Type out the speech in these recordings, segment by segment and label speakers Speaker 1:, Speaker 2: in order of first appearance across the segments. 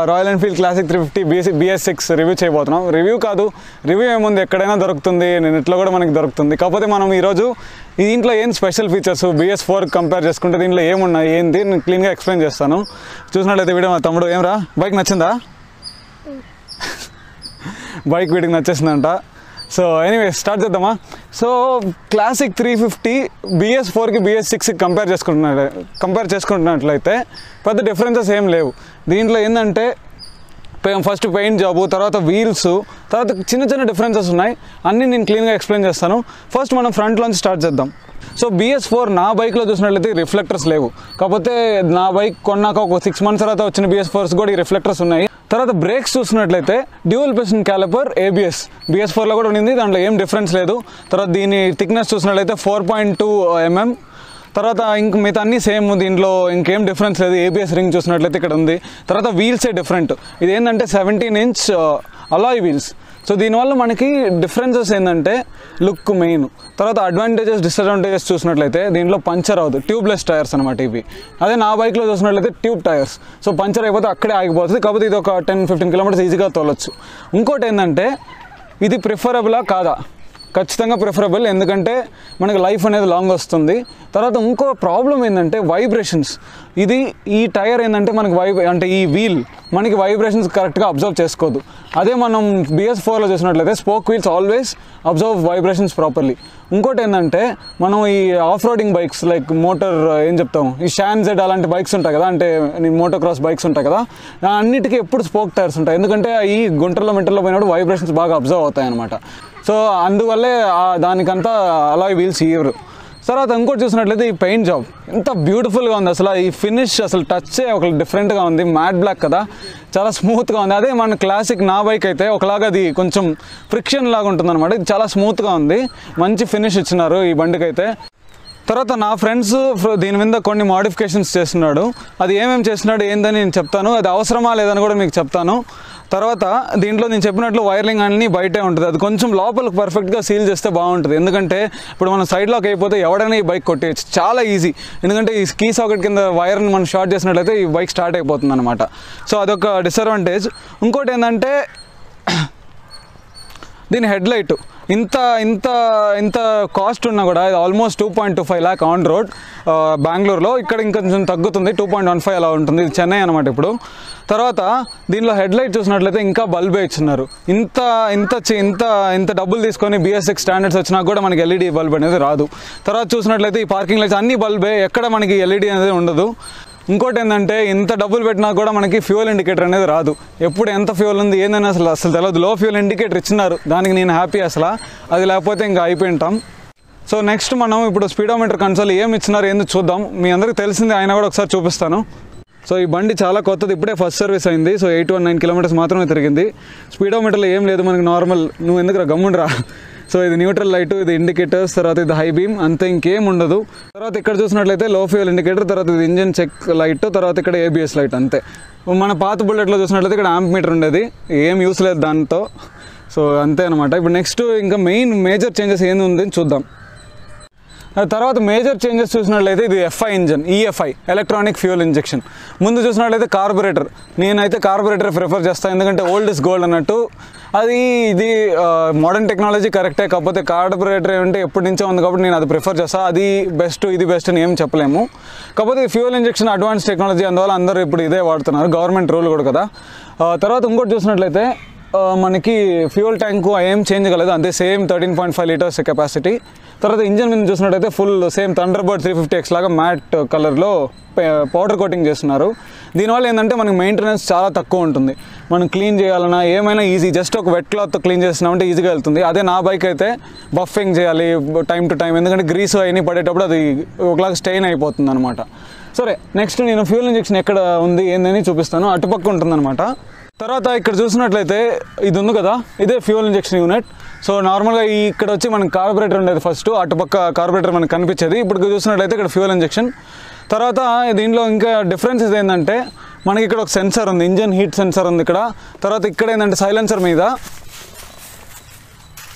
Speaker 1: Royal Enfield classic 350 BS6 review చేయబోతున్నాం. Review కాదు, review ఏముంది, ఎక్కడైనా దొరుకుతుంది, నెట్లో కూడా మనకి దొరుకుతుంది. కాకపోతే మనం ఈరోజు దీంట్లో ఏం స్పెషల్ ఫీచర్స్ BS4 కంపేర్ చేసుకుంటే దీంట్లో ఏమున్నాయి ఏంది నేను క్లీన్గా ఎక్స్ప్లెయిన్ చేస్తాను. చూసినట్లయితే వీడియో మా తమ్ముడు ఏమరా బైక్ నచ్చిందా? బైక్ వీడికి నచ్చేసిందంట. సో ఎనీవే స్టార్ట్ చేద్దామా. సో క్లాసిక్ 350 BS4కి BS6కి కంపేర్ చేసుకుంటున్నట్లయితే పెద్ద డిఫరెన్సెస్ ఏం లేవు. దీంట్లో ఏంటంటే ఫస్ట్ పెయింట్ జాబు, తర్వాత వీల్స్, తర్వాత చిన్న చిన్న డిఫరెన్సెస్ ఉన్నాయి. అన్నీ నేను క్లీన్గా ఎక్స్ప్లెయిన్ చేస్తాను. ఫస్ట్ మనం ఫ్రంట్లోంచి స్టార్ట్ చేద్దాం. సో BS4 నా బైక్లో చూసినట్లయితే రిఫ్లెక్టర్స్ లేవు. కాకపోతే నా బైక్ కొన్నాక ఒక 6 months తర్వాత వచ్చిన BS4s కూడా ఈ రిఫ్లెక్టర్స్ ఉన్నాయి. తర్వాత బ్రేక్స్ చూసినట్లయితే డ్యూయల్ పిస్టన్ క్యాలిపర్ ABS BS4లో కూడా ఉండింది, దాంట్లో ఏం డిఫరెన్స్ లేదు. తర్వాత దీని థిక్నెస్ చూసినట్లయితే 4.2 mm. తర్వాత ఇంక మిగతా అన్నీ సేమ్, దీంట్లో ఇంకేం డిఫరెన్స్ లేదు. ABS రింగ్ చూసినట్లయితే ఇక్కడ ఉంది. తర్వాత వీల్సే డిఫరెంట్. ఇది ఏంటంటే 17-inch అలాయ్ వీల్స్. సో దీనివల్ల మనకి డిఫరెన్సెస్ ఏంటంటే లుక్ మెయిన్. తర్వాత అడ్వాంటేజెస్ డిసడ్వాంటేజెస్ చూసినట్లయితే దీంట్లో పంచర్ అవ్వదు, ట్యూబ్లెస్ టైర్స్ అనమాట ఇవి. అదే నా బైక్లో చూసినట్లయితే ట్యూబ్ టైర్స్. సో పంచర్ అయిపోతే అక్కడే ఆగిపోతుంది. కాకపోతే ఇది ఒక 10-15 kilometers ఈజీగా తోలొచ్చు. ఇంకోటి ఏంటంటే ఇది ప్రిఫరబులా కాదా? ఖచ్చితంగా ప్రిఫరబుల్, ఎందుకంటే మనకి లైఫ్ అనేది లాంగ్ వస్తుంది. తర్వాత ఇంకో ప్రాబ్లం ఏంటంటే వైబ్రేషన్స్. ఈ టైర్ ఏంటంటే మనకి అంటే ఈ వీల్ మనకి వైబ్రేషన్స్ కరెక్ట్గా అబ్జర్వ్ చేసుకోదు. అదే మనం BS4లో చూసినట్లయితే spoke wheels always observe vibrations properly. ఇంకోటి ఏంటంటే మనం ఈ ఆఫ్ రోడింగ్ బైక్స్ లైక్ ఈ షాన్ జెడ్ అలాంటి బైక్స్ ఉంటాయి కదా, అంటే మోటో క్రాస్ బైక్స్ ఉంటాయి కదా, అన్నిటికీ ఎప్పుడు స్పోక్ టైర్స్ ఉంటాయి. ఎందుకంటే ఈ గుంటల్లో మింటల్లో పోయినప్పుడు వైబ్రేషన్స్ బాగా అబ్జర్వ్ అవుతాయి అనమాట. సో అందువల్లే దానికంతా అలా వీల్స్ ఇవ్వరు. తర్వాత ఇంకోటి చూసినట్లయితే ఈ పెయింట్ జాబ్ ఎంత బ్యూటిఫుల్గా ఉంది. అసలు ఈ ఫినిష్ అసలు టచ్చే ఒక డిఫరెంట్గా ఉంది. మ్యాట్ బ్లాక్ కదా, చాలా స్మూత్గా ఉంది. అదే మన క్లాసిక్ నా బైక్ అయితే ఒకలాగా అది కొంచెం ఫ్రిక్షన్ లాగా ఉంటుంది అనమాట. ఇది చాలా స్మూత్గా ఉంది, మంచి ఫినిష్ ఇచ్చినారు ఈ బండికి అయితే. తర్వాత నా ఫ్రెండ్స్ దీని మీద కొన్ని మోడిఫికేషన్స్ చేస్తున్నాడు. అది ఏమేమి చేస్తున్నాడు ఏందని నేను చెప్తాను. అది అవసరమా లేదని కూడా మీకు చెప్తాను. తర్వాత దీంట్లో నేను చెప్పినట్లు వైర్లింగ్ అన్నీ బయటే ఉంటుంది. అది కొంచెం లోపలికి పర్ఫెక్ట్గా సీల్ చేస్తే బాగుంటుంది. ఎందుకంటే ఇప్పుడు మనం సైడ్లోకి అయిపోతే ఎవడైనా ఈ బైక్ కొట్టేయచ్చు, చాలా ఈజీ. ఎందుకంటే ఈ కీ సాకెట్ కింద వైర్ని మనం షార్ట్ చేసినట్లయితే ఈ బైక్ స్టార్ట్ అయిపోతుంది అనమాట. సో అదొక డిసడ్వాంటేజ్. ఇంకోటి ఏంటంటే దీని హెడ్లైట్ ఇంత కాస్ట్ ఉన్నా కూడా ఇది ఆల్మోస్ట్ 2.25 lakh ఆన్ రోడ్ బెంగళూరులో. ఇక్కడ ఇంకొంచెం తగ్గుతుంది, 2.15 అలా ఉంటుంది. ఇది చెన్నై అనమాట ఇప్పుడు. తర్వాత దీనిలో హెడ్లైట్ చూసినట్లయితే ఇంకా బల్బే ఇచ్చినారు. ఇంత డబ్బులు తీసుకొని BS6 స్టాండర్డ్స్ వచ్చినా కూడా మనకి LED బల్బ్ అనేది రాదు. తర్వాత చూసినట్లయితే ఈ పార్కింగ్ లైట్స్ అన్ని బల్బే, ఎక్కడ మనకి LED అనేది ఉండదు. ఇంకోటి ఏంటంటే ఇంత డబ్బులు పెట్టినా కూడా మనకి ఫ్యూయల్ ఇండికేటర్ అనేది రాదు. ఎప్పుడు ఎంత ఫ్యూయల్ ఉంది ఏందని అసలు తెలియదు. లో ఫ్యూయల్ ఇండికేటర్ ఇచ్చినారు, దానికి నేను హ్యాపీ. అసలు అది లేకపోతే ఇంకా అయిపోయింటాం. సో నెక్స్ట్ మనం ఇప్పుడు స్పీడోమీటర్ కన్సోల్ ఏమి ఇచ్చినారు ఏంది చూద్దాం. మీ అందరికీ తెలిసింది, అయినా కూడా ఒకసారి చూపిస్తాను. సో ఈ బండి చాలా కొత్తది, ఇప్పుడే ఫస్ట్ సర్వీస్ అయింది. సో 819 kilometers మాత్రమే తిరిగింది. స్పీడోమీటర్లో ఏం లేదు మనకి, నార్మల్. నువ్వు ఎందుకు గమ్ముండ్రా. సో ఇది న్యూట్రల్ లైట్, ఇది ఇండికేటర్స్, తర్వాత ఇది హై బీమ్, అంతే, ఇంకేం ఉండదు. తర్వాత ఇక్కడ చూసినట్లయితే లో ఫ్యూయల్ ఇండికేటర్, తర్వాత ఇది ఇంజిన్ చెక్ లైట్, తర్వాత ఇక్కడ ABS లైట్, అంతే. మన పాత బుల్లెట్లో చూసినట్లయితే ఇక్కడ యాంప్ మీటర్ ఉండేది, ఏం యూస్ లేదు దాంతో. సో అంతే అనమాట. ఇప్పుడు నెక్స్ట్ ఇంకా మేజర్ చేంజెస్ ఏంది ఉంది చూద్దాం. తర్వాత మేజర్ చేంజెస్ చూసినట్లయితే ఇది FI engine, EFI electronic fuel injection. ముందు చూసినట్లయితే కార్బొరేటర్, నేనైతే కార్బొరేటర్ ప్రిఫర్ చేస్తాను, ఎందుకంటే ఓల్డ్ ఇస్ గోల్డ్ అన్నట్టు. ఇది మోడర్న్ టెక్నాలజీ కరెక్టే, కాకపోతే కార్బొరేటర్ అంటే ఎప్పటి నుంచో ఉంది కాబట్టి నేను అది ప్రిఫర్ చేస్తాను. అది బెస్ట్ ఇది బెస్ట్ అని ఏం చెప్పలేము. కాకపోతే ఫ్యూయల్ ఇంజెక్షన్ అడ్వాన్స్ టెక్నాలజీ, అందువల్ల అందరూ ఇప్పుడు ఇదే వాడుతున్నారు, గవర్నమెంట్ రూల్ కూడా కదా. తర్వాత ఇంకోటి చూసినట్లయితే మనకి ఫ్యూయల్ ట్యాంకు ఏం చేంజ్ కాలేదు, అంతే సేమ్ 13.5 liters కెపాసిటీ. తర్వాత ఇంజన్ మీద చూసినట్టయితే ఫుల్ సేమ్ థండర్బర్డ్ 350X లాగా మ్యాట్ కలర్లో పౌడర్ కోటింగ్ చేస్తున్నారు. దీనివల్ల ఏంటంటే మనకి మెయింటెనెన్స్ చాలా తక్కువ ఉంటుంది. మనం క్లీన్ చేయాలన్నా ఏమైనా ఈజీ, జస్ట్ ఒక వెట్ క్లాత్తో క్లీన్ చేసినామంటే ఈజీగా వెళ్తుంది. అదే నా బైక్ అయితే బఫింగ్ చేయాలి టైం టు టైం, ఎందుకంటే గ్రీస్ అయినా పడేటప్పుడు అది ఒకలాగా స్టెయిన్ అయిపోతుంది అనమాట. సరే నెక్స్ట్ నేను ఫ్యూయల్ ఇంజెక్షన్ ఎక్కడ ఉంది ఏందని చూపిస్తాను. అటుపక్క ఉంటుందన్నమాట. తర్వాత ఇక్కడ చూసినట్లయితే ఇది ఉంది కదా, ఇదే ఫ్యూయల్ ఇంజెక్షన్ యూనిట్. సో నార్మల్గా ఇక్కడ వచ్చి మనకి కార్బొరేటర్ ఉండేది ఫస్ట్, అటుపక్క కార్బొరేటర్ మనకు కనిపించేది. ఇప్పుడు చూసినట్లయితే ఇక్కడ ఫ్యూయల్ ఇంజెక్షన్. తర్వాత దీంట్లో ఇంకా డిఫరెన్సెస్ ఏంటంటే మనకి ఇక్కడ ఒక సెన్సార్ ఉంది, ఇంజన్ హీట్ సెన్సార్ ఉంది ఇక్కడ. తర్వాత ఇక్కడ ఏంటంటే సైలెన్సర్ మీద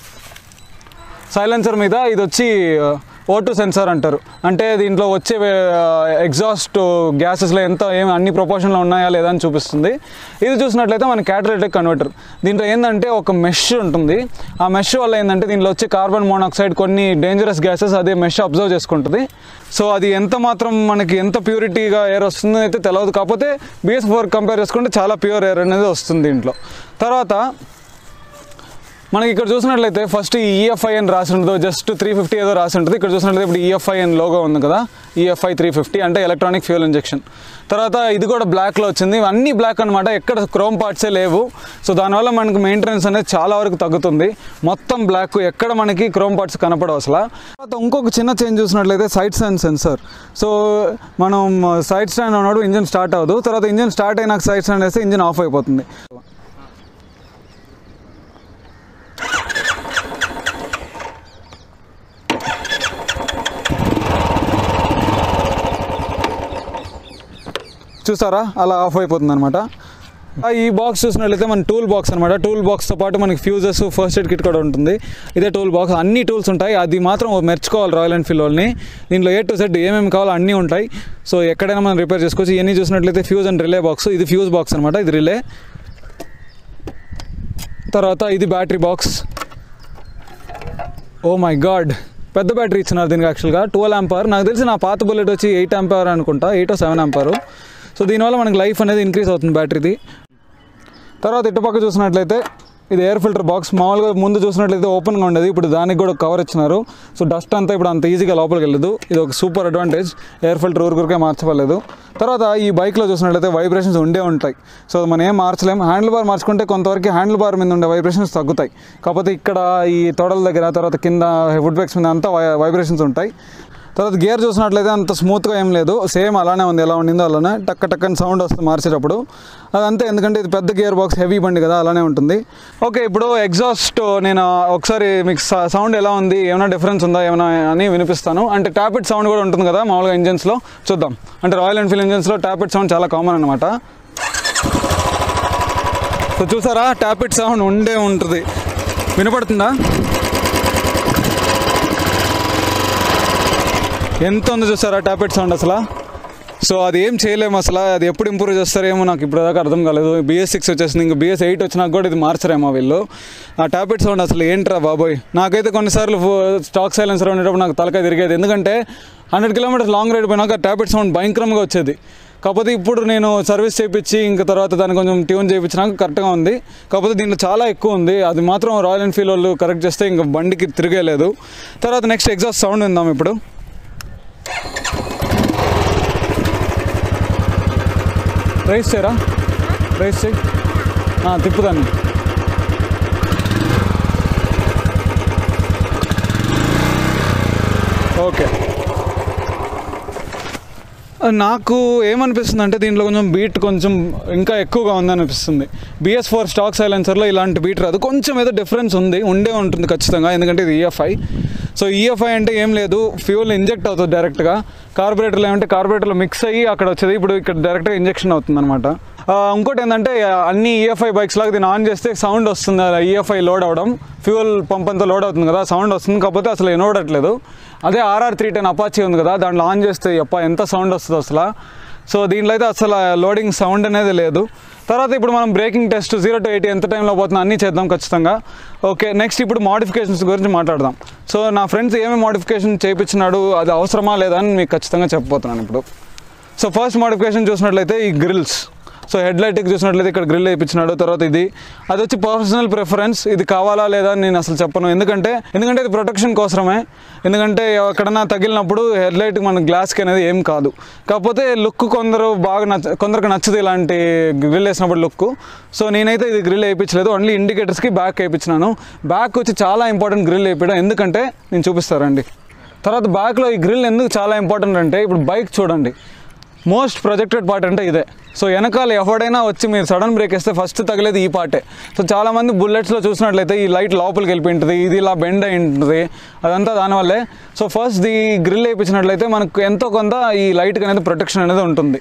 Speaker 1: ఇది వచ్చి O2 సెన్సార్ అంటారు. అంటే దీంట్లో వచ్చే ఎగ్జాస్ట్ గ్యాసెస్లో అన్ని ప్రపోర్షన్లో ఉన్నాయా లేదా అని చూపిస్తుంది. ఇది చూసినట్లయితే మన క్యాటలిటిక్ కన్వర్టర్. దీంట్లో ఏంటంటే ఒక మెష్ ఉంటుంది. ఆ మెష్ వల్ల ఏంటంటే దీంట్లో వచ్చే కార్బన్ మోనాక్సైడ్ కొన్ని డేంజరస్ గ్యాసెస్ అదే మెష్ అబ్జర్వ్ చేసుకుంటుంది. సో అది మనకి ఎంత ప్యూరిటీగా ఎయిర్ వస్తుందో అయితే తెలియదు. కాకపోతే BS4 కంపేర్ చేసుకుంటే చాలా ప్యూర్ ఎయిర్ అనేది వస్తుంది దీంట్లో. తర్వాత మనకి ఇక్కడ చూసినట్లయితే ఫస్ట్ EFI అని రాసి ఉంటుంది, జస్ట్ 350 ఏదో రాసి ఉంటుంది. ఇక్కడ చూసినట్లయితే ఇప్పుడు EFI అని లోగో ఉంది కదా, EFI 350 అంటే ఎలక్ట్రానిక్ ఫ్యూయల్ ఇంజెక్షన్. తర్వాత ఇది కూడా బ్లాక్లో వచ్చింది. అన్నీ బ్లాక్ అనమాట, ఎక్కడ క్రోమ్ పార్ట్సే లేవు. సో దానివల్ల మనకి మెయింటెనెన్స్ అనేది చాలా వరకు తగ్గుతుంది. మొత్తం బ్లాక్, ఎక్కడ మనకి క్రోమ్ పార్ట్స్ కనపడవు అసలు. తర్వాత ఇంకొక చిన్న చేంజ్ చూసినట్లయితే సైడ్ స్టాండ్ సెన్సర్. సో మనం సైడ్ స్టాండ్ ఉన్నప్పుడు ఇంజిన్ స్టార్ట్ అవ్వదు. తర్వాత ఇంజిన్ స్టార్ట్ అయినాక సైడ్ స్టాండ్ వేస్తే ఇంజిన్ ఆఫ్ అయిపోతుంది. చూసారా, అలా ఆఫ్ అయిపోతుంది అనమాట. ఈ బాక్స్ చూసినట్లయితే మన టూల్ బాక్స్ అనమాట. టూల్ బాక్స్తో పాటు మనకి ఫ్యూజెస్, ఫస్ట్ ఎయిడ్ కిట్ కూడా ఉంటుంది. ఇదే టూల్ బాక్స్, అన్ని టూల్స్ ఉంటాయి. అది మాత్రం మెచ్చుకోవాలి రాయల్ ఎన్ఫీల్డ్ వాళ్ళని. దీంట్లో A to Z ఏమేమి కావాలో అన్నీ ఉంటాయి. సో ఎక్కడైనా మనం రిపేర్ చేసుకోవచ్చు. ఇవన్నీ చూసినట్లయితే ఫ్యూజ్ అండ్ రిలే బాక్స్. ఇది ఫ్యూజ్ బాక్స్ అనమాట, ఇది రిలే. తర్వాత ఇది battery box. Oh my god, పెద్ద బ్యాటరీ ఇచ్చినారు దీనికి. యాక్చువల్గా 12 ఆంపియర్. నాకు తెలిసి నా పాత బుల్లెట్ వచ్చి 8 ఆంపియర్ అనుకుంటా, 8 or 7 ఆంపియర్. సో దీనివల్ల మనకి లైఫ్ అనేది ఇంక్రీజ్ అవుతుంది బ్యాటరీది. తర్వాత ఇటుపక్క చూసినట్లయితే ఇది ఎయిర్ ఫిల్టర్ బాక్స్. మామూలుగా ముందు చూసినట్లయితే ఓపెన్గా ఉండేది, ఇప్పుడు దానికి కూడా కవర్ ఇచ్చినారు. సో డస్ట్ అంతా ఇప్పుడు అంత ఈజీగా లోపలికి వెళ్ళదు. ఇది ఒక సూపర్ అడ్వాంటేజ్. ఎయిర్ ఫిల్టర్ ఊరికే మార్చలేదు. తర్వాత ఈ బైక్లో చూసినట్లయితే వైబ్రేషన్స్ ఉంటాయి. సో మనం ఏం మార్చలేం. హ్యాండిల్ బార్ మార్చుకుంటే కొంతవరకు హ్యాండిల్ బార్ మీద ఉండే వైబ్రేషన్స్ తగ్గుతాయి. కాకపోతే ఇక్కడ ఈ తొడల దగ్గర, తర్వాత కింద వుడ్ బ్రేక్స్ మీద అంతా వైబ్రేషన్స్ ఉంటాయి. తర్వాత గేర్ చూసినట్లయితే అంత స్మూత్గా ఏం లేదు, సేమ్ అలానే ఉంది, ఎలా ఉండిందో అలానే టక్కని సౌండ్ వస్తుంది మార్చేటప్పుడు. అదంతే, ఎందుకంటే ఇది పెద్ద గేర్ బాక్స్, హెవీ బండి కదా, అలానే ఉంటుంది. ఓకే, ఇప్పుడు ఎగ్జాస్ట్ నేను ఒకసారి మీకు సౌండ్ ఎలా ఉంది, ఏమైనా డిఫరెన్స్ ఉందా ఏమైనా అని వినిపిస్తాను. అంటే ట్యాపిడ్ సౌండ్ కూడా ఉంటుంది కదా మామూలుగా ఇంజన్స్లో, చూద్దాం. అంటే రాయల్ ఎన్ఫీల్డ్ ఇంజన్స్లో ట్యాపిడ్ సౌండ్ చాలా కామన్ అనమాట. సో చూసారా, ట్యాపిడ్ సౌండ్ ఉంటుంది. వినపడుతుందా? ఎంత ఉందో చూస్తారా ట్యాపెట్ సౌండ్ అసలు. సో అది ఏం చేయలేము అసలు. అది ఎప్పుడు ఇంప్రూవ్ చేస్తారేమో నాకు ఇప్పటిదాకా అర్థం కాలేదు. BS6 వచ్చేసింది, ఇంకా BS8 వచ్చినాక కూడా ఇది మార్చరేమో వీళ్ళు. ఆ ట్యాపెట్ సౌండ్ అసలు ఏంట్రా బాబోయ్. నాకైతే కొన్నిసార్లు స్టాక్ సైలెన్సర్ ఉండేటప్పుడు నాకు తలకాయ తిరిగేది, ఎందుకంటే 100 kilometers లాంగ్ రైడ్ పోయినాక ట్యాపెట్ సౌండ్ భయంకరంగా వచ్చేది. కాకపోతే ఇప్పుడు నేను సర్వీస్ చేయించి ఇంకా తర్వాత దాన్ని కొంచెం ట్యూన్ చేయించినాక కరెక్ట్గా ఉంది. కాకపోతే దీంట్లో చాలా ఎక్కువ ఉంది. అది మాత్రం రాయల్ ఎన్ఫీల్డ్ వాళ్ళు కరెక్ట్ చేస్తే ఇంకా బండికి తిరిగేలేదు. తర్వాత నెక్స్ట్ ఎగ్జాస్ట్ సౌండ్ విందాం ఇప్పుడు. రైస్ చేయరా, రైస్ చేయి, తిప్పుదాన్ని. ఓకే, నాకు ఏమనిపిస్తుంది అంటే దీంట్లో కొంచెం బీట్ కొంచెం ఇంకా ఎక్కువగా ఉందనిపిస్తుంది. BS4 స్టాక్ సైలెన్సర్లో ఇలాంటి బీట్ రాదు. కొంచెం ఏదో డిఫరెన్స్ ఉంటుంది ఖచ్చితంగా, ఎందుకంటే ఇది EFI. సో EFI అంటే ఏం లేదు, ఫ్యూల్ ఇంజెక్ట్ అవుతుంది డైరెక్ట్గా. కార్బొరేటర్లో ఏమంటే కార్బొరేటర్లో మిక్స్ అయ్యి అక్కడ వచ్చేది, ఇప్పుడు ఇక్కడ డైరెక్ట్గా ఇంజెక్షన్ అవుతుంది అనమాట. ఇంకోటి ఏంటంటే అన్ని EFI బైక్స్ లాగా దీన్ని ఆన్ చేస్తే సౌండ్ వస్తుంది. EFI లోడ్ అవ్వడం, ఫ్యూల్ పంప్ అంతా లోడ్ అవుతుంది కదా, సౌండ్ వస్తుంది. కాకపోతే అసలు వినపడట్లేదు. అదే RR310 అపాచీ ఉంది కదా, దాంట్లో ఆన్ చేస్తే ఎంత సౌండ్ వస్తుంది అసలు. సో దీంట్లో అయితే అసలు లోడింగ్ సౌండ్ అనేది లేదు. తర్వాత ఇప్పుడు మనం బ్రేకింగ్ టెస్ట్ 0 to 80 ఎంత టైంలో పోతుందో అన్నీ చేద్దాం ఖచ్చితంగా. ఓకే, నెక్స్ట్ ఇప్పుడు మోడిఫికేషన్స్ గురించి మాట్లాడదాం. సో నా ఫ్రెండ్స్ ఏమేమి మోడిఫికేషన్ చేయించినాడు, అది అవసరమా లేదా అని మీకు ఖచ్చితంగా చెప్పబోతున్నాను ఇప్పుడు. సో ఫస్ట్ మోడిఫికేషన్ చూసినట్లయితే ఈ గ్రిల్స్. సో హెడ్ లైట్కి చూసినట్లయితే ఇక్కడ గ్రిల్ వేయించినాడు. తర్వాత ఇది అది వచ్చి పర్సనల్ ప్రిఫరెన్స్, ఇది కావాలా లేదా అని నేను అసలు చెప్పను. ఎందుకంటే ఇది ప్రొటెక్షన్ కోసమే. ఎందుకంటే ఎక్కడన్నా తగిలినప్పుడు హెడ్ లైట్కి మన గ్లాస్కి అనేది ఏం కాదు. కాకపోతే లుక్ కొందరికి నచ్చదు ఇలాంటి గ్రిల్ వేసినప్పుడు లుక్. సో నేనైతే ఇది గ్రిల్ వేయించలేదు, ఓన్లీ ఇండికేటర్స్కి బ్యాక్ వేయించినాను. బ్యాక్ వచ్చి చాలా ఇంపార్టెంట్ గ్రిల్ వేయించడం, ఎందుకంటే నేను చూపిస్తారండి. తర్వాత బ్యాక్లో ఈ గ్రిల్ ఎందుకు చాలా ఇంపార్టెంట్ అంటే, ఇప్పుడు బైక్ చూడండి, మోస్ట్ ప్రొజెక్టెడ్ పార్ట్ అంటే ఇదే. సో వెనకాల ఎవడైనా వచ్చి మీరు సడన్ బ్రేక్ వేస్తే ఫస్ట్ తగిలేది ఈ పార్టే. సో చాలామంది బుల్లెట్స్లో చూసినట్లయితే ఈ లైట్ లోపలికి వెళ్ళిపోయి ఉంటుంది, ఇది ఇలా బెండ్ అయి ఉంటుంది, అదంతా దానివల్లే. సో ఫస్ట్ ఈ గ్రిల్ వేయించినట్లయితే మనకు ఎంతో కొంత ఈ లైట్కి అనేది ప్రొటెక్షన్ అనేది ఉంటుంది.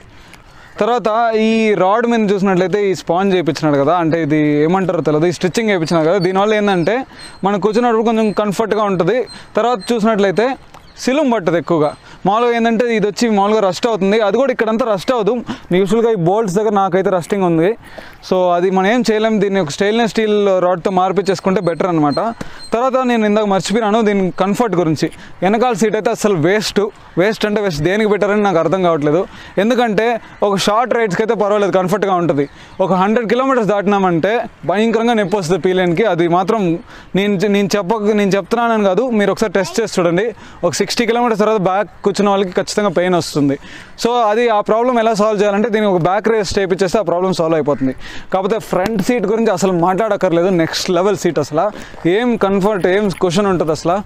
Speaker 1: తర్వాత ఈ రాడ్ మీద చూసినట్లయితే ఈ స్పాంజ్ చేయించినాడు కదా, అంటే ఇది ఏమంటారో తెలియదు, ఈ స్టిచ్చింగ్ చేయించినాడు కదా. దీనివల్ల ఏంటంటే మనం కూర్చున్నప్పుడు కొంచెం కంఫర్ట్గా ఉంటుంది. తర్వాత చూసినట్లయితే సిలుం పట్టదు ఎక్కువగా. మామూలుగా ఏంటంటే ఇది వచ్చి మామూలుగా రస్ట్ అవుతుంది, అది కూడా ఇక్కడంతా రస్ట్ అవ్వదు. యూజువల్గా ఈ బోల్ట్స్ దగ్గర నాకైతే రస్టింగ్ ఉంది. సో అది మనం ఏం చేయలేము, దీన్ని ఒక స్టెయిన్లెస్ స్టీల్ రాడ్తో మార్పించేసుకుంటే బెటర్ అనమాట. తర్వాత నేను ఇందాక మర్చిపోయాను దీని కంఫర్ట్ గురించి. వెనకాల సీట్ అయితే అసలు వేస్ట్ అంటే వేస్ట్. దేనికి పెట్టారని నాకు అర్థం కావట్లేదు. ఎందుకంటే ఒక షార్ట్ రైడ్స్కి అయితే పర్వాలేదు, కంఫర్ట్గా ఉంటుంది. ఒక 100 కిలోమీటర్స్ దాటినామంటే భయంకరంగా నొప్పి వస్తుంది పీలేన్కి. అది మాత్రం నేను చెప్తున్నానని కాదు, మీరు ఒకసారి టెస్ట్ చేసి చూడండి. ఒక 60 కిలోమీటర్స్ తర్వాత బ్యాక్ కూర్చున్న వాళ్ళకి ఖచ్చితంగా పెయిన్ వస్తుంది. సో అది ఆ ప్రాబ్లం ఎలా సాల్వ్ చేయాలంటే దీనికి ఒక బ్యాక్ రేస్ చేయించేస్తే ఆ ప్రాబ్లం సాల్వ్ అయిపోతుంది. కాకపోతే ఫ్రంట్ సీట్ గురించి అసలు మాట్లాడక్కర్లేదు, నెక్స్ట్ లెవెల్ సీట్. అసలు ఏం కంఫర్ట్, ఏం క్వశ్చన్ ఉంటుంది అసలు.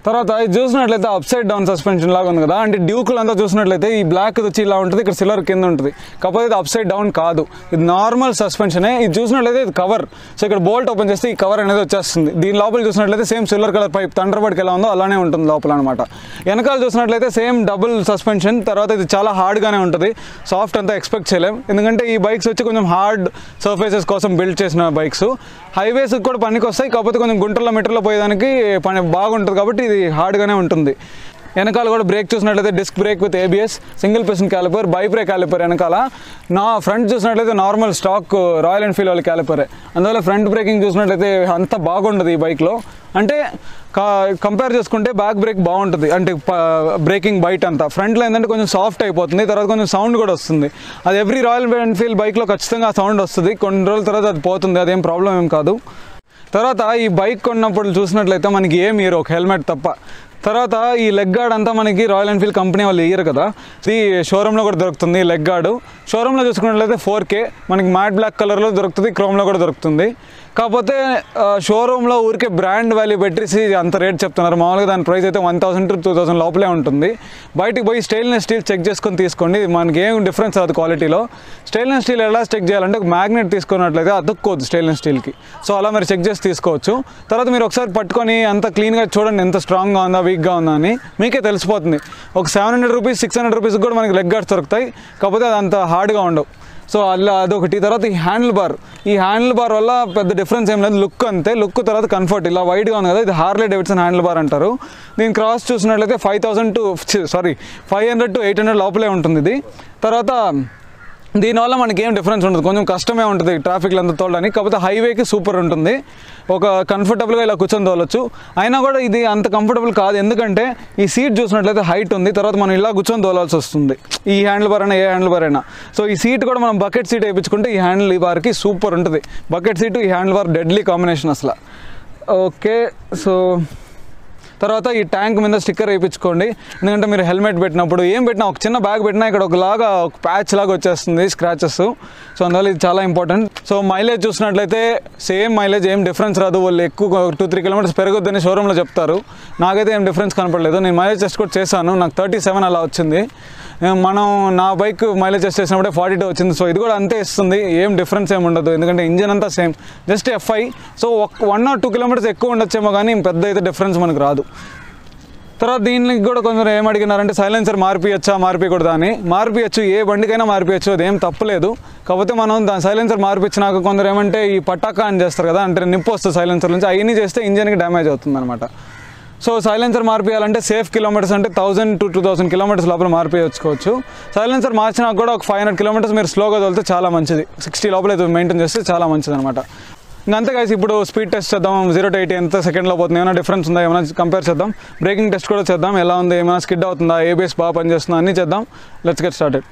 Speaker 1: తర్వాత ఇది చూసినట్లయితే అప్సైడ్ డౌన్ సస్పెన్షన్ లాగా ఉంది కదా, అంటే డ్యూకులు అంతా చూసినట్లయితే ఈ బ్లాక్ వచ్చి ఇలా ఉంటుంది, ఇక్కడ సిల్వర్ కింద ఉంటుంది. కాకపోతే ఇది అప్సైడ్ డౌన్ కాదు, ఇది నార్మల్ సస్పెన్షనే. ఇది చూసినట్లయితే ఇది కవర్. సో ఇక్కడ బోల్ట్ ఓపెన్ చేస్తే ఈ కవర్ అనేది వచ్చేస్తుంది. దీని లోపల చూసినట్లయితే సేమ్ సిల్వర్ కలర్ పైప్ థండర్బర్డ్కి ఎలా ఉందో అలానే ఉంటుంది లోపల అనమాట. వెనకాల చూసినట్లయితే సేమ్ డబుల్ సస్పెన్షన్. తర్వాత ఇది చాలా హార్డ్గానే ఉంటుంది, సాఫ్ట్ అంతా ఎక్స్పెక్ట్ చేయలేం. ఎందుకంటే ఈ బైక్స్ వచ్చి కొంచెం హార్డ్ సర్ఫేసెస్ కోసం బిల్డ్ చేసిన బైక్స్. హైవేస్కి కూడా పనికి వస్తాయి, కాకపోతే కొంచెం గుంటల్లో మెట్రలో పోయేదానికి పని బాగుంటుంది కాబట్టి ఇది హార్డ్గానే ఉంటుంది. వెనకాల కూడా బ్రేక్ చూసినట్లయితే disc brake with ABS, single piston caliper, ByBre caliper వెనకాల. నా ఫ్రంట్ చూసినట్లయితే నార్మల్ స్టాక్ రాయల్ ఎన్ఫీల్డ్ వాళ్ళ క్యాలిపరే. అందువల్ల ఫ్రంట్ బ్రేకింగ్ చూసినట్లయితే అంత బాగుండదు ఈ బైక్లో. అంటే కంపేర్ చేసుకుంటే బ్యాక్ బ్రేక్ బాగుంటుంది, అంటే బ్రేకింగ్ బయట అంతా. ఫ్రంట్లో ఏంటంటే కొంచెం సాఫ్ట్ అయిపోతుంది, తర్వాత కొంచెం సౌండ్ కూడా వస్తుంది. అది ఎవ్రీ రాయల్ ఎన్ఫీల్డ్ బైక్లో ఖచ్చితంగా ఆ సౌండ్ వస్తుంది, కొన్ని రోజుల తర్వాత అది పోతుంది, అదేం ప్రాబ్లం ఏం కాదు. తర్వాత ఈ బైక్ కొన్నప్పుడు చూసినట్లయితే మనకి ఏం ఇయర్, ఒక హెల్మెట్ తప్ప. తర్వాత ఈ లెగ్ గార్డ్ అంతా మనకి రాయల్ ఎన్ఫీల్డ్ కంపెనీ వాళ్ళు ఇయ్యరు కదా, ఇది షోరూంలో కూడా దొరుకుతుంది. లెగ్ గార్డు షోరూంలో చూసుకున్నట్లయితే 4K, మనకి మ్యాట్ బ్లాక్ కలర్లో దొరుకుతుంది, క్రోమ్లో కూడా దొరుకుతుంది. కాకపోతే షోరూంలో ఊరికే బ్రాండ్ వాల్యూ పెట్టేసి అంత రేట్ చెప్తున్నారు. మామూలుగా దాని ప్రైస్ అయితే 1000 to 2000 లోపలే ఉంటుంది. బయటికి పోయి స్టెయిన్లెస్ స్టీల్ చెక్ చేసుకొని తీసుకోండి, మనకి ఏం డిఫరెన్స్ రాదు క్వాలిటీలో. స్టెయిన్లెస్ స్టీల్ ఎలా చెక్ చేయాలంటే ఒక మ్యాగ్నెట్ తీసుకున్నట్లయితే అతుక్కోవద్దు స్టెయిన్లెస్ స్టీల్కి. సో అలా మీరు చెక్ చేసి తీసుకోవచ్చు. తర్వాత మీరు ఒకసారి పట్టుకొని అంత క్లీన్గా చూడండి ఎంత స్ట్రాంగ్గా ఉందా వీక్గా ఉందా అని మీకే తెలిసిపోతుంది. ఒక 700 రూపీస్ 600 రూపీస్కి కూడా మనకి లెగ్ గార్డ్స్ దొరుకుతాయి, కాకపోతే అది అంత హార్డ్గా ఉండవు. సో అలా అదొకటి. తర్వాత ఈ హ్యాండిల్ బార్ వల్ల పెద్ద డిఫరెన్స్ ఏం లేదు, లుక్ అంతే. లుక్ తర్వాత కంఫర్ట్ ఇలా వైడ్గా ఉంది కదా, ఇది హార్లీ డేవిడ్సన్ హ్యాండిల్ బార్ అంటారు. దీని క్రాస్ చూసినట్లయితే 500 to 800 లోపలే ఉంటుంది ఇది. తర్వాత దీనివల్ల మనకి ఏం డిఫరెన్స్ ఉండదు, కొంచెం కష్టమే ఉంటుంది ట్రాఫిక్లో అంతా తోలడానికి. కాకపోతే హైవేకి సూపర్ ఉంటుంది, ఒక కంఫర్టబుల్గా ఇలా కూర్చొని తోలొచ్చు. అయినా కూడా ఇది అంత కంఫర్టబుల్ కాదు, ఎందుకంటే ఈ సీట్ చూసినట్లయితే హైట్ ఉంది, తర్వాత మనం ఇలా కూర్చొని తోలాల్సి వస్తుంది. ఈ హ్యాండిల్ బార్ అయినా ఏ హ్యాండిల్ బార్ అయినా. సో ఈ సీట్ కూడా మనం బకెట్ సీట్ వేయించుకుంటే ఈ హ్యాండిల్ బార్కి సూపర్ ఉంటుంది. బకెట్ సీటు ఈ హ్యాండిల్ బార్ డెడ్లీ కాంబినేషన్ అసలు. ఓకే, సో తర్వాత ఈ ట్యాంక్ మీద స్టిక్కర్ వేయించుకోండి, ఎందుకంటే మీరు హెల్మెట్ పెట్టినప్పుడు ఏం పెట్టినా, ఒక చిన్న బ్యాగ్ పెట్టినా ఇక్కడ ఒక ప్యాచ్ లాగా వచ్చేస్తుంది స్క్రాచెస్. సో అందువల్ల ఇది చాలా ఇంపార్టెంట్. సో మైలేజ్ చూసినట్లయితే సేమ్ మైలేజ్, ఏం డిఫరెన్స్ రాదు. వాళ్ళు ఎక్కువ 2-3 కిలోమీటర్స్ పెరుగుద్దని షోరూంలో చెప్తారు, నాకైతే ఏం డిఫరెన్స్ కనపడలేదు. నేను మైలేజ్ టెస్ట్ కూడా చేశాను, నాకు 37 అలా వచ్చింది. నా బైక్ మైలేజ్ టెస్ట్ చేసినప్పుడే 42 వచ్చింది. సో ఇది కూడా అంతే ఇస్తుంది, ఏం డిఫరెన్స్ ఏమి ఉండదు, ఎందుకంటే ఇంజిన్ అంతా same, just FI. So 1 or 2 kilometres ఎక్కువ ఉండొచ్చేమో కానీ పెద్ద అయితే డిఫరెన్స్ మనకు రాదు. తర్వాత దీనికి కూడా కొంచెం ఏమడిగినారంటే సైలెన్సర్ మార్పియకూడదా అని. మార్పియచ్చు, ఏ బండికైనా మార్పియచ్చు, అదేం తప్పలేదు. కాకపోతే మనం దాని సైలెన్సర్ మార్పించినాక కొందరు ఏమంటే ఈ పటాకా అని చేస్తారు కదా, అంటే నిప్పు వస్తుంది సైలెన్సర్ నుంచి, అవన్నీ చేస్తే ఇంజిన్కి డ్యామేజ్ అవుతుంది అనమాట. సో సైలెన్సర్ మార్పియాలంటే సేఫ్ కిలోమీటర్స్ అంటే 1000 to 2000 కిలోమీటర్స్ లోపల మార్పియచ్చుకోవచ్చు. సైలెన్సర్ మార్చినాక కూడా ఒక 500 కిలోమీటర్స్ మీరు స్లోగా తోలితే చాలా మంచిది, 60 లోపల అయితే మెయింటైన్ చేస్తే చాలా మంచిది అనమాట. ఇంకంతే గైస్, ఇప్పుడు స్పీడ్ టెస్ట్ చేద్దాం. 0 to 80 ఎంత సెకండ్లో పోతుంది, ఏమైనా డిఫరెన్స్ ఉందా, ఏమైనా కంపేర్ చేద్దాం. బ్రేకింగ్ టెస్ట్ కూడా చేద్దాం, ఎలా ఉంది, ఏమైనా స్కిడ్ అవుతుందా, ABS బాగా పనిచేస్తుందా అన్నీ చేద్దాం. Let's get started.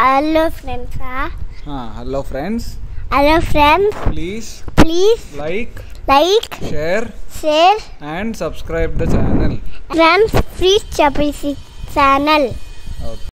Speaker 2: Hello friends.
Speaker 1: Hello friends.
Speaker 2: Hello friends.
Speaker 1: Please like, share and subscribe the channel.
Speaker 2: Friends, please subscribe channel.
Speaker 1: Okay.